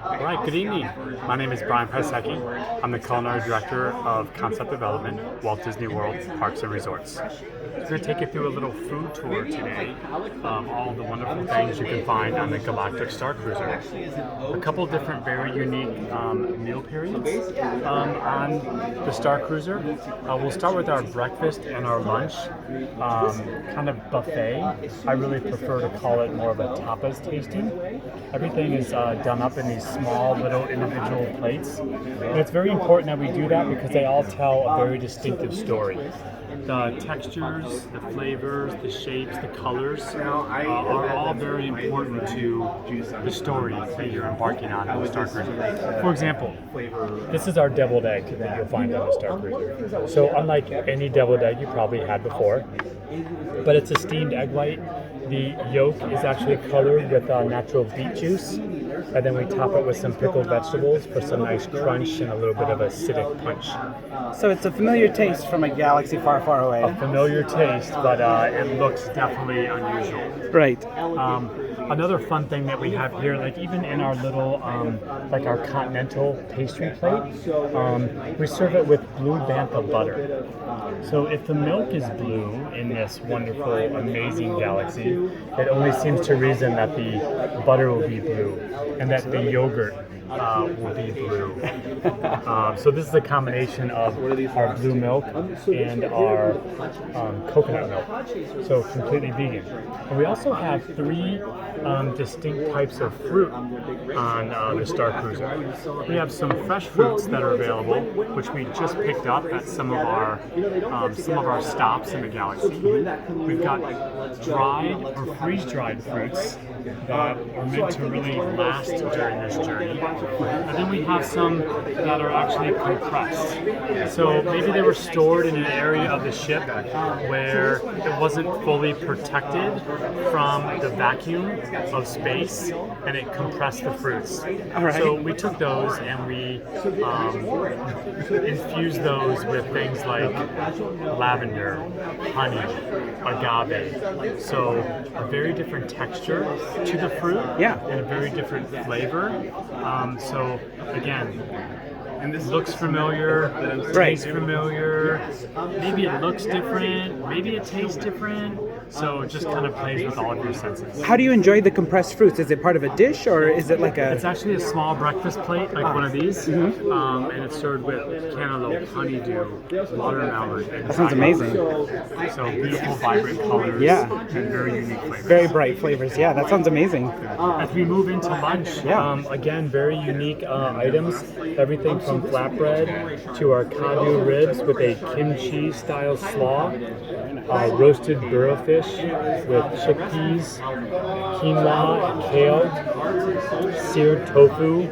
All right, good evening. My name is Brian Paisecki. I'm the culinary director of concept development, Walt Disney World Parks and Resorts. We're going to take you through a little food tour today of all the wonderful things you can find on the Galactic Starcruiser. A couple different very unique meal periods on the Starcruiser. We'll start with our breakfast and our lunch kind of buffet. I really prefer to call it more of a tapas tasting. Everything is done up in these small little individual plates. And it's very important that we do that because they all tell a very distinctive story. The textures, the flavors, the shapes, the colors are all very important to the story that you're embarking on the Starcruiser. For example, this is our deviled egg that you'll find on the Starcruiser. So unlike any deviled egg you probably had before, but it's a steamed egg white. The yolk is actually colored with natural beet juice, and then we top it with some pickled vegetables for some nice crunch and a little bit of acidic punch. So it's a familiar taste from a galaxy far, far away. A familiar taste, but it looks definitely unusual. Right. Another fun thing that we have here, like even in our little, like our continental pastry plate, we serve it with blue bantha butter. So if the milk is blue in this wonderful, amazing galaxy, it only seems to reason that the butter will be blue and that the yogurt will be blue. So this is a combination of our blue milk and our coconut milk, so completely vegan. And we also have three distinct types of fruit on the Starcruiser. We have some fresh fruits that are available, which we just picked up at some of our stops in the galaxy. We've got dried or freeze-dried fruits that are meant to really last during this journey. And then we have some that are actually compressed. So maybe they were stored in an area of the ship where it wasn't fully protected from the vacuum of space, and it compressed the fruits. All right. So we took those and we infused those with things like lavender, honey, agave. So a very different texture to the fruit, and a very different flavor. So again, looks familiar, tastes familiar, maybe it looks different, maybe it tastes different, so it just kind of plays with all of your senses. How do you enjoy the compressed fruits? Is it part of a dish or is it like a... It's actually a small breakfast plate, like one of these, and it's served with cantaloupe, honeydew, watermelon, and that sounds amazing. So beautiful, vibrant colors, and very unique flavors. Very bright flavors, yeah, that sounds amazing. As we move into lunch, again, very unique items, everything from flatbread to our kadu ribs with a kimchi style slaw, roasted burrowfish with chickpeas, quinoa and kale, seared tofu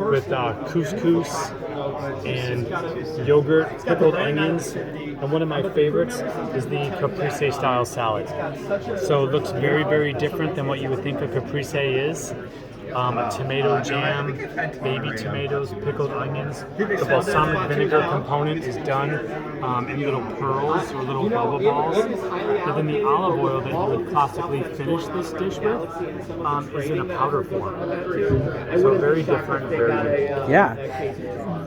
with couscous and yogurt, pickled onions, and one of my favorites is the Caprese style salad. So it looks very, very different than what you would think a Caprese is. A tomato jam, baby tomatoes, pickled onions. The balsamic vinegar component is done in little pearls or little boba balls. But then the olive oil that you would classically finish this dish with is in a powder form. So very different, very unique. Yeah.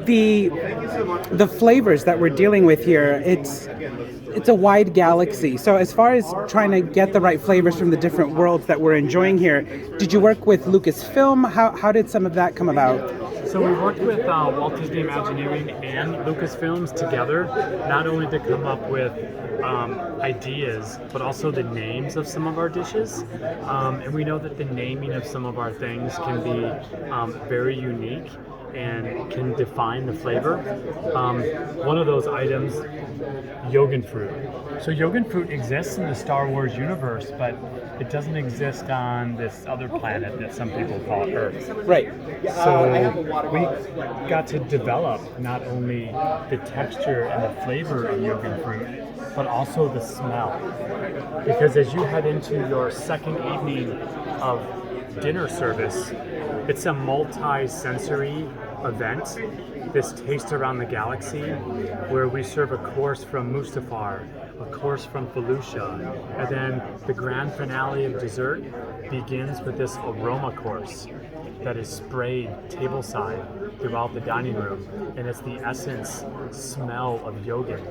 The flavors that we're dealing with here, it's a wide galaxy. So as far as trying to get the right flavors from the different worlds that we're enjoying here, did you work with Lucasfilm? How did some of that come about? So we worked with Walt Disney Imagineering and Lucasfilms together, not only to come up with ideas, but also the names of some of our dishes. And we know that the naming of some of our things can be very unique and can define the flavor. One of those items, Yogan Fruit. So Yogan Fruit exists in the Star Wars universe, but it doesn't exist on this other planet that some people call Earth. Right. So we got to develop not only the texture and the flavor of Yogan Fruit, but also the smell. Because as you head into your second evening of dinner service, it's a multi-sensory event, this Taste Around the Galaxy, where we serve a course from Mustafar, a course from Felucia, and then the grand finale of dessert begins with this aroma course that is sprayed tableside throughout the dining room, and it's the essence smell of yogurt.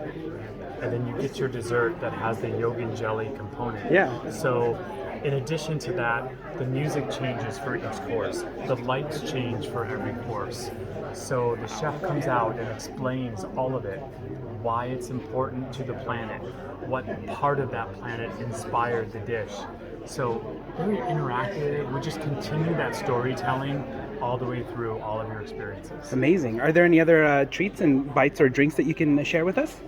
And then you get your dessert that has the yogurt jelly component. Yeah. So in addition to that, the music changes for each course. The lights change for every course. So the chef comes out and explains all of it, why it's important to the planet, what part of that planet inspired the dish. So very interactive. We just continue that storytelling all the way through all of your experiences. Amazing. Are there any other treats and bites or drinks that you can share with us?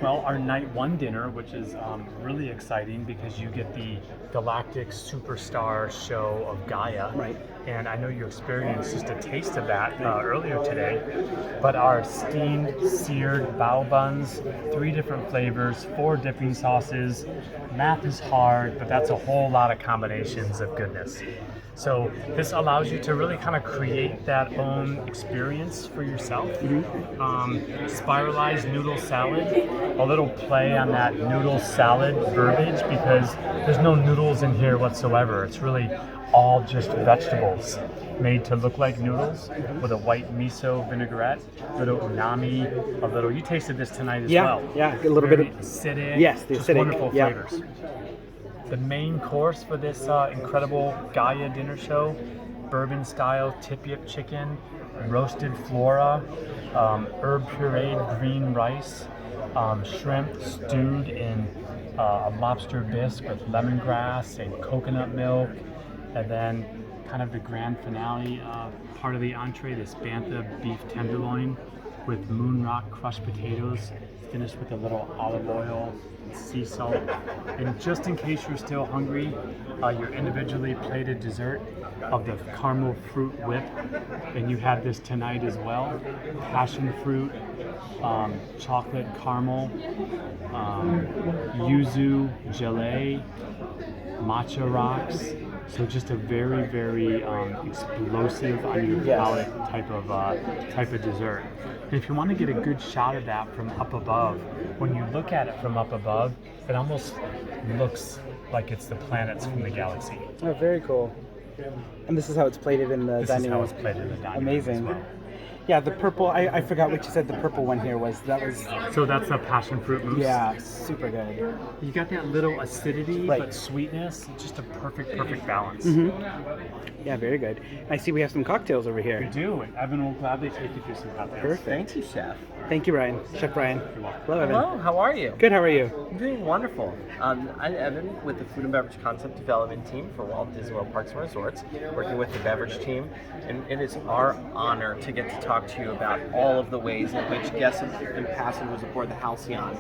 Well, our night one dinner, which is really exciting because you get the Galactic Superstar show of Gaia. Right. And I know you experienced just a taste of that earlier today. But our steamed, seared bao buns, 3 different flavors, 4 dipping sauces. Math is hard, but that's a whole lot of combinations of goodness. So this allows you to really kind of create that own experience for yourself. Spiralized noodle salad, a little play on that noodle salad verbiage because there's no noodles in here whatsoever. It's really all just vegetables made to look like noodles with a white miso vinaigrette, a little umami, a little. You tasted this tonight as well. Yeah, a little bit of acidic. Yes, the just acidic. wonderful Yeah. flavors. The main course for this incredible Gaia dinner show, bourbon-style tip-yip chicken, roasted flora, herb pureed green rice, shrimp stewed in a lobster bisque with lemongrass and coconut milk, and then kind of the grand finale part of the entree, this bantha beef tenderloin with moon rock crushed potatoes, finished with a little olive oil, sea salt. And just in case you're still hungry, your individually plated dessert of the caramel fruit whip, and you had this tonight as well. Passion fruit, chocolate caramel, yuzu gelée, matcha rocks. So just a very, very explosive on your palate type of dessert. And if you want to get a good shot of that from up above, when you look at it from up above, it almost looks like it's the planets from the galaxy. Oh, very cool. And this is how it's plated in the dining room. This is how it's plated in the dining room. Amazing. As well. Yeah, the purple, I forgot what you said the purple one here was. So that's a passion fruit mousse. Yeah, super good. You got that little acidity, Right. but sweetness. Just a perfect balance. Yeah, very good. I see we have some cocktails over We here. do. Evan will gladly take you through some cocktails. Perfect. Thank you, Chef. Thank you, Brian. Chef Brian. Hello, Evan. Hello, how are you? Good, how are you? I'm doing wonderful. I'm Evan with the Food and Beverage Concept Development Team for Walt Disney World Parks and Resorts, working with the beverage team. And it is our honor to get to talk to you about all of the ways in which guests and passengers aboard the Halcyon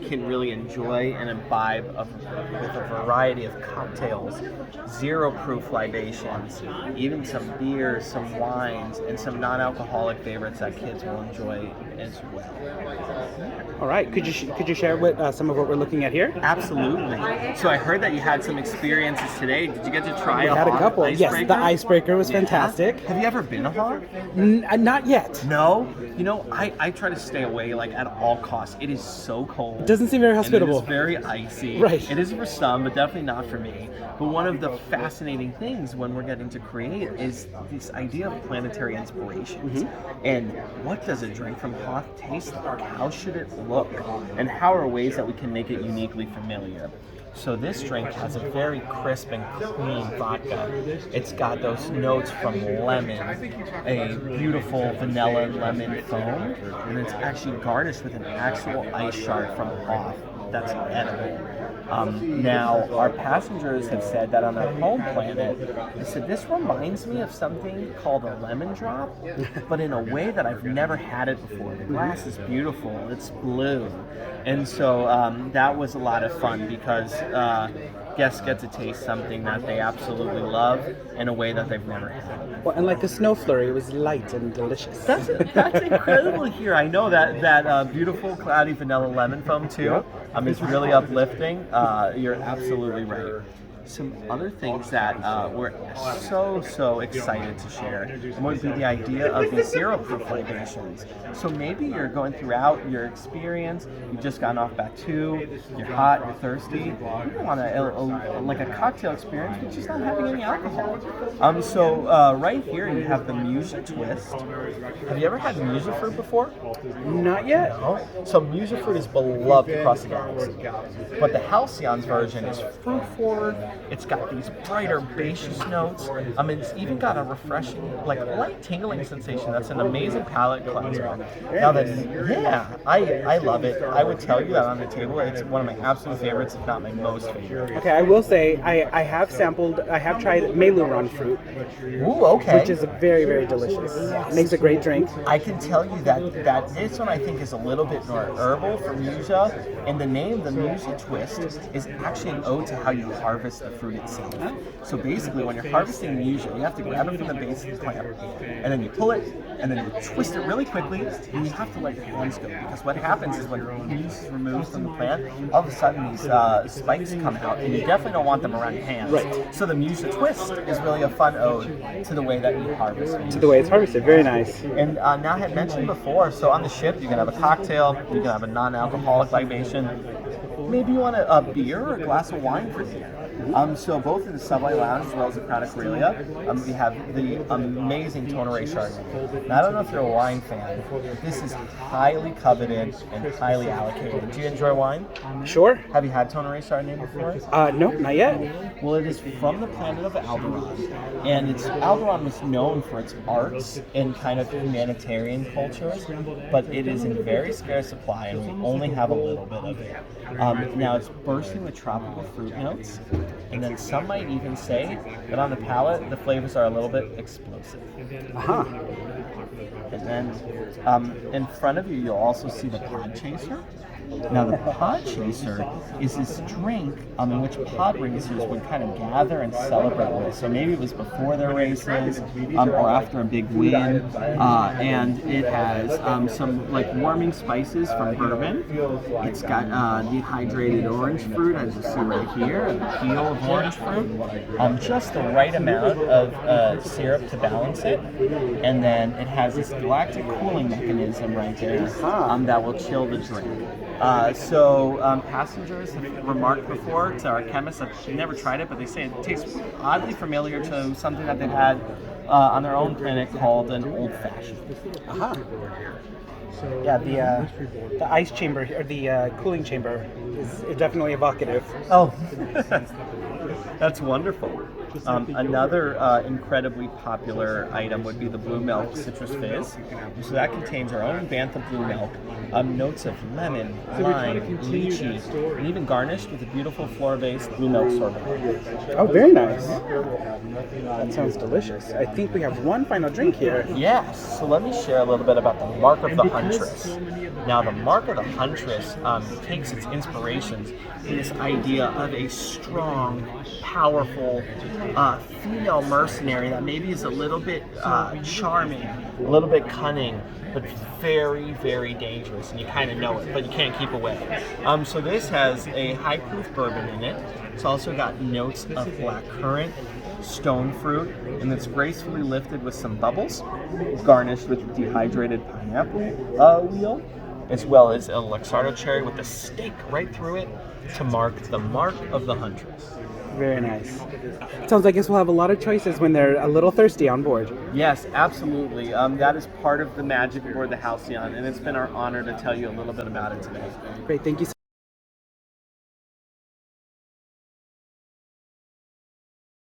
can really enjoy and imbibe with a variety of cocktails, zero-proof libations, even some beers, some wines, and some non-alcoholic favorites that kids will enjoy as well. All right, could you share what some of what we're looking at here? Absolutely. So I heard that you had some experiences today. Did you get to try We a had a hog couple. icebreaker? Yes, the icebreaker was Yeah. fantastic. Have you ever been a hog? Not yet. No. You know, I try to stay away like at all costs. It is so cold. Doesn't seem very and hospitable. it is very icy. Right. It is for some, but definitely not for me. But one of the fascinating things when we're getting to create is this idea of planetary inspirations. And what does a drink from Hoth taste like? How should it look? And how are ways that we can make it uniquely familiar? So this drink has a very crisp and clean vodka. It's got those notes from lemon, a beautiful vanilla lemon foam, and it's actually garnished with an actual ice shard from Hoth that's edible. Now, our passengers have said that on their home planet, they said, this reminds me of something called a lemon drop, but in a way that I've never had it before. The glass is beautiful, it's blue. And so that was a lot of fun because guests get to taste something that they absolutely love in a way that they've never had. Well, and like the snow flurry, it was light and delicious. That's incredible here. I know that beautiful cloudy vanilla lemon foam too is really uplifting. You're absolutely right. some other things that we're so excited to share, and would be the idea of these zero-proof libations. So maybe you're going throughout your experience, you've just gotten off back 2, you're hot, you're thirsty, you want like a cocktail experience, but just not having any alcohol. So right here you have the Musa Twist. Have you ever had Musa Fruit before? Not yet. Oh, so Musa Fruit is beloved across the galaxy, but the Halcyon's version is fruit forward. It's got these brighter, herbaceous notes. It's even got a refreshing, like light tingling sensation. That's an amazing palate cleanser. Now I love it. I would tell you that on the table, it's one of my absolute favorites, if not my most favorite. Okay, I will say I have tried Meluron fruit. Ooh, okay. Which is very, very delicious. Makes a great drink. I can tell you that this one I think is a little bit more herbal for Musa, and the name, the Musa Twist, is actually an ode to how you harvest the fruit itself. So basically, when you're harvesting Musa, you have to grab it from the base of the plant, and then you pull it, and then you twist it really quickly, and you have to let your hands go, because what happens is when Musa is removed from the plant, all of a sudden these spikes come out, and you definitely don't want them around your hands. Right. So the Musa Twist is really a fun ode to the way that you harvest Musa. To the way it's harvested. Very nice. And now I had mentioned before, so on the ship you can have a cocktail, you can have a non-alcoholic libation. Maybe you want a beer or a glass of wine for dinner. So both in the Subway Lounge as well as the Craddock Aurelia, we have the amazing Tonneray Chardonnay. Now I don't know if you're a wine fan, but this is highly coveted and highly allocated. Do you enjoy wine? Sure. Have you had Tonneray Chardonnay before? No, not yet. Well, it is from the planet of Alderaan, and Alderaan was known for its arts and kind of humanitarian cultures, but it is in very scarce supply, and we only have a little bit of it. Now it's bursting with tropical fruit notes, and then some might even say that on the palate, the flavors are a little bit explosive. Uh-huh. And then in front of you, you'll also see the Pod Chaser. Now, the Pod Chaser is this drink in which pod racers would kind of gather and celebrate with. So maybe it was before their races or after a big win. And it has some like warming spices from bourbon. It's got dehydrated orange fruit, as you see right here, the peel of orange fruit. Just the right amount of syrup to balance it. And then it has this galactic cooling mechanism right there that will chill the drink. Passengers have remarked before to our chemists that they've never tried it, but they say it tastes oddly familiar to something that they've had on their own planet called an old fashioned. Aha. Yeah, the ice chamber or the cooling chamber is definitely evocative. Oh, that's wonderful. Another incredibly popular item would be the Blue Milk Citrus Fizz. So that contains our own Bantha Blue Milk, notes of lemon, lime, lychee, and even garnished with a beautiful floor-based blue milk sorbet. Oh, very nice. That sounds delicious. I think we have one final drink here. Yes, so let me share a little bit about the Mark of the Huntress. Now, the Mark of the Huntress takes its inspirations in this idea of a strong, powerful female mercenary that maybe is a little bit charming, a little bit cunning, but very, very dangerous, and you kind of know it, but you can't keep away. So this has a high-proof bourbon in it. It's also got notes of black currant, stone fruit, and it's gracefully lifted with some bubbles, garnished with dehydrated pineapple wheel, as well as a Luxardo cherry with a stake right through it to mark the Mark of the Huntress. Very nice. Sounds like I guess we'll have a lot of choices when they're a little thirsty on board. Yes, absolutely. That is part of the magic aboard the Halcyon, and it's been our honor to tell you a little bit about it today. Great, thank you so